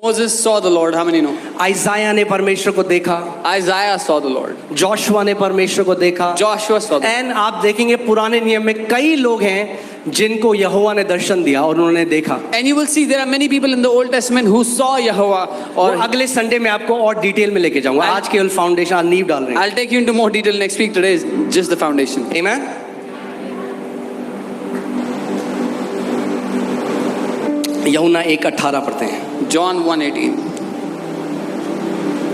Moses saw the Lord. How many know? आइजाया ने परमेश्वर को देखा, Isaiah saw the Lord. Joshua ने परमेश्वर को देखा। Joshua saw the Lord. And आप देखेंगे पुराने नियम में कई लोग हैं जिनको यहोवा ने दर्शन दिया और उन्होंने देखा। And you will see there are many people in the Old Testament who saw Yahweh. और Or अगले संडे में आपको और डिटेल में लेके जाऊंगा। आज केवल फाउंडेशन, आज नींव डाल रहे हैं। I'll take you into more detail next week. Today is just the foundation. आमीन। यूहन्ना 1:18 पढ़ते हैं। John 1:18.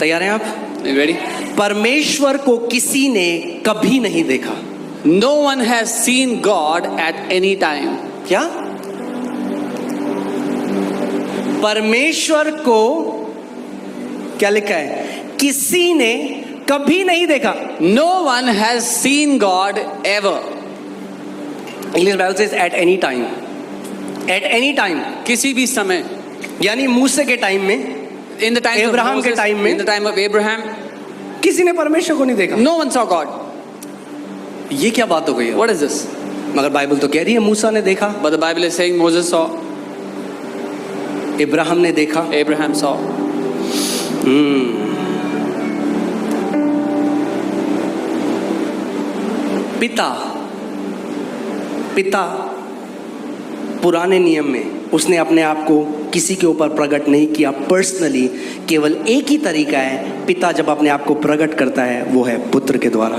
तैयार हैं आप? Are you ready? परमेश्वर को किसी ने कभी नहीं देखा। No one has seen God at any time. क्या? परमेश्वर को क्या लिखा है? किसी ने कभी नहीं देखा। No one has seen God ever. English Bible says at any time. At any time, किसी भी समय. यानी मूसे के टाइम में, In the time of Abraham के Moses, time में, in the time of Abraham, किसी ने परमेश्वर को नहीं देखा। no one saw God. ये क्या बात हो गई है? What is this? मगर बाइबल तो कह रही है मूसा ने देखा, But the Bible is saying Moses saw, Ibrahim ने देखा। Abraham saw. पिता पुराने नियम में उसने अपने आप को किसी के ऊपर प्रकट नहीं किया पर्सनली। केवल एक ही तरीका है, पिता जब अपने आप को प्रकट करता है वो है पुत्र के द्वारा।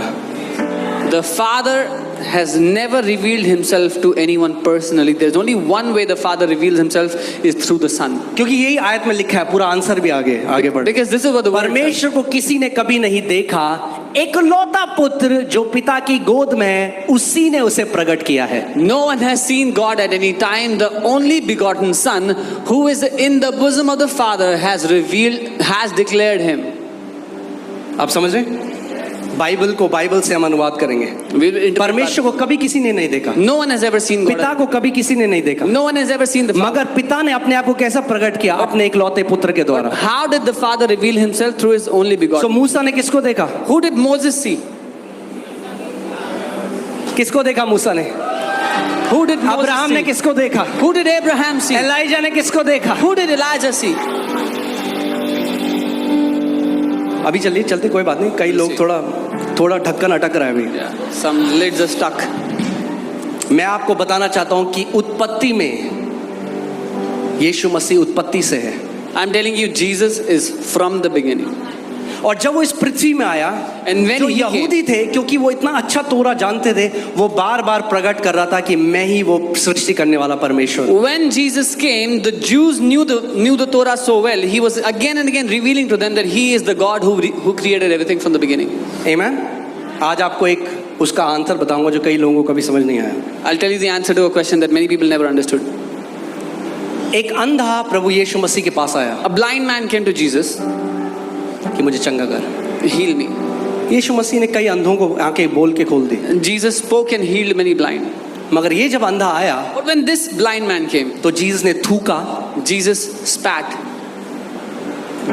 The Father has never revealed himself to anyone personally. There's only one way the Father reveals himself is through the Son. क्योंकि यही आयत में लिखा है, पूरा आंसर भी आगे बढ़। Because this is what the word says. परमेश्वर को किसी ने कभी नहीं देखा, एकलौता पुत्र जो पिता की गोद में है उसी ने उसे प्रकट किया है। No one has seen God at any time. The only begotten Son, who is in the bosom of the Father, has declared him. आप समझ रहे हैं? बाइबल को बाइबल से हम अनुवाद करेंगे। परमेश्वर को कभी किसी ने नहीं देखा। No one has ever seen God. पिता को कभी किसी ने नहीं देखा। No one has ever seen the Father. मगर पिता ने अपने आप को कैसा प्रकट किया? अपने इकलौते पुत्र के द्वारा। How did the Father reveal himself? Through his only तो begotten. मूसा ने किसको देखा? Who did Moses see? किसको देखा मूसा ने? Who did Moses अब्राहम ने see? किसको देखा? Who did Abraham see? Elijah ने किसको देखा? Who did Elijah see? अभी चलते कोई बात नहीं, कई लोग थोड़ा ढक्कन अटक रहा है अभी। Some lids are stuck. मैं आपको बताना चाहता हूं कि उत्पत्ति में यीशु मसीह उत्पत्ति से है। I'm telling you, Jesus is from the beginning. और जब वो इस पृथ्वी में आया, And when जो he यहूदी थे, क्योंकि वो इतना अच्छा तोरा जानते थे, वो बार बार प्रकट कर रहा था कि मैं ही वो सृष्टि करने वाला परमेश्वर हूं। When Jesus came, the Jews knew the Torah so well. He was again and again revealing to them that he is the God who created everything from the beginning. आमीन। आज आपको एक उसका आंसर बताऊंगा जो कई लोगों को कभी समझ नहीं आया। I'll tell you the answer to a question that many people never understood. एक अंधा प्रभु यीशु मसीह के पास आया A blind man came to Jesus. कि मुझे चंगा कर। Heal me. यीशु मसीह ने कई अंधों को आंखें बोल के खोल दी, And Jesus spoke and healed many blind. मगर ये जब अंधा आया But when this blind man came, तो जीसस ने थूका, Jesus spat.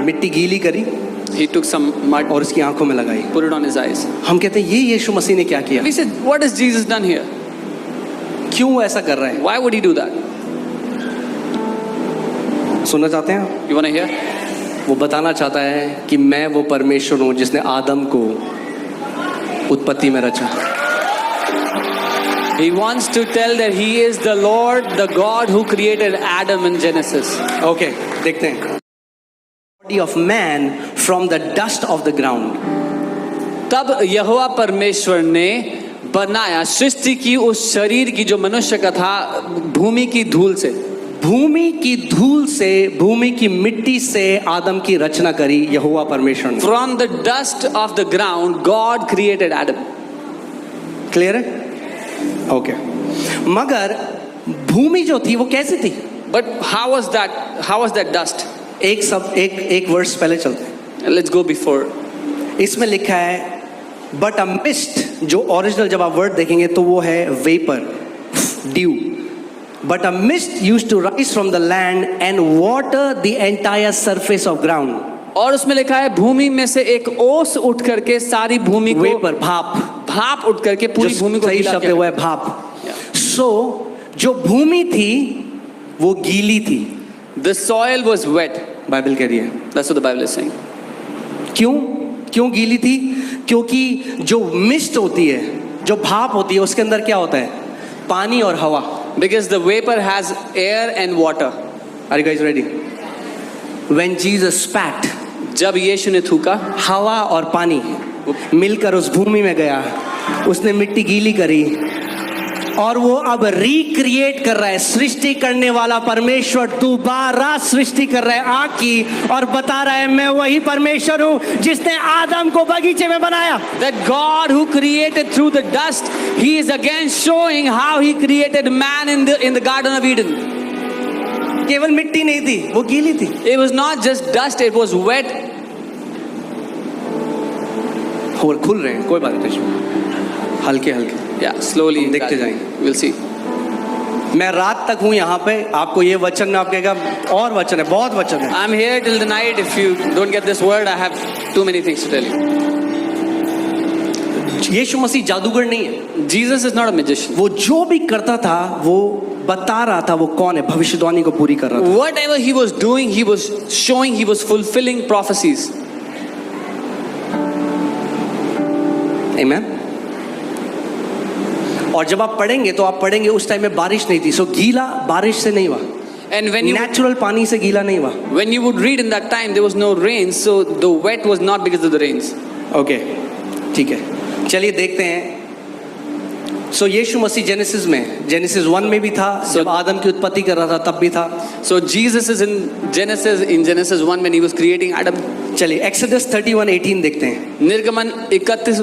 मिट्टी गीली करी He took some mud, और उसकी आंखों में लगाई। put it on his eyes. हम कहते हैं ये यीशु मसीह ने क्या किया? We said, what has Jesus done here? क्यों ऐसा कर रहा है? Why would he do that? सुनना चाहते हैं? You want to hear? वो बताना चाहता है कि मैं वो परमेश्वर हूं जिसने आदम को उत्पत्ति में रचा। He wants to tell that he is the Lord, the God who created Adam in Genesis. Okay, देखते हैं। Body of man from the dust of the ground. तब यहोवा परमेश्वर ने बनाया, सृष्टि की उस शरीर की जो मनुष्य का था, भूमि की धूल से। भूमि की धूल से, भूमि की मिट्टी से आदम की रचना करी यहोवा परमेश्वर ने। From the dust of the ground, God created Adam. Clear है? ओके। मगर भूमि जो थी वो कैसी थी? But how was that dust? एक वर्स पहले चलते हैं। Let's go before. इसमें लिखा है बट अ मिस्ट, जो ओरिजिनल जब आप वर्ड देखेंगे तो वो है vapour, due. But a mist used to rise from the land and water the entire surface of ground. और उसमें लिखा है भूमि में से एक ओस उठ करके सारी भूमि को, वेपर, भाप उठ करके पूरी भूमि को सही गीला शब्द किया। हुआ है भाप। सो जो भूमि थी वो गीली थी। The soil was wet. Bible कह रही है। That's what the Bible is saying. क्यों गीली थी? क्योंकि जो मिस्ट होती है, जो भाप होती है, उसके अंदर क्या होता है? पानी और हवा। Because the vapor has air and water. Are you guys ready? When Jesus spat, जब यीशु ने थूका, हवा और पानी मिलकर उस भूमि में गया, उसने मिट्टी गीली करी और वो अब रिक्रिएट कर रहा है। सृष्टि करने वाला परमेश्वर दोबारा सृष्टि कर रहा है आग की, और बता रहा है मैं वही परमेश्वर हूं जिसने आदम को बगीचे में बनाया। that God who created through the dust, He is again showing how He created man in the Garden of Eden. केवल मिट्टी नहीं थी, वो गीली थी। It was not just dust, it was wet. और खुल रहे हैं, कोई बात नहीं, हल्के हल्के। Yeah, slowly. हम देखते जाएंगे। We'll see. मैं रात तक हूं यहाँ पे, आपको ये वचन में आप कहेगा और वचन है, बहुत वचन है। I'm here till the night. If you don't get this word, I have too many things to tell you. यीशु मसीह जादूगर नहीं है। Jesus is not a magician. वो जो भी करता था वो बता रहा था वो कौन है, भविष्यवाणी को पूरी कर रहा था। Whatever He was doing, He was showing, He was fulfilling prophecies. Amen? और जब आप पढ़ेंगे तो आप पढ़ेंगे उस टाइम में बारिश नहीं थी, सो गीला बारिश से नहीं हुआ, And when you नेचुरल पानी से गीला नहीं हुआ। when you would read in that time, there was no rain, so the wet was not because of the rains. Okay, ठीक है, चलिए देखते हैं। सो यीशु मसीह जेनेसिस 1 में भी था, जब आदम की उत्पत्ति कर रहा था तब भी था। So Jesus is in Genesis 1 when He was creating Adam. चलिए एक्सोडस 31:18 देखते हैं। निर्गमन 31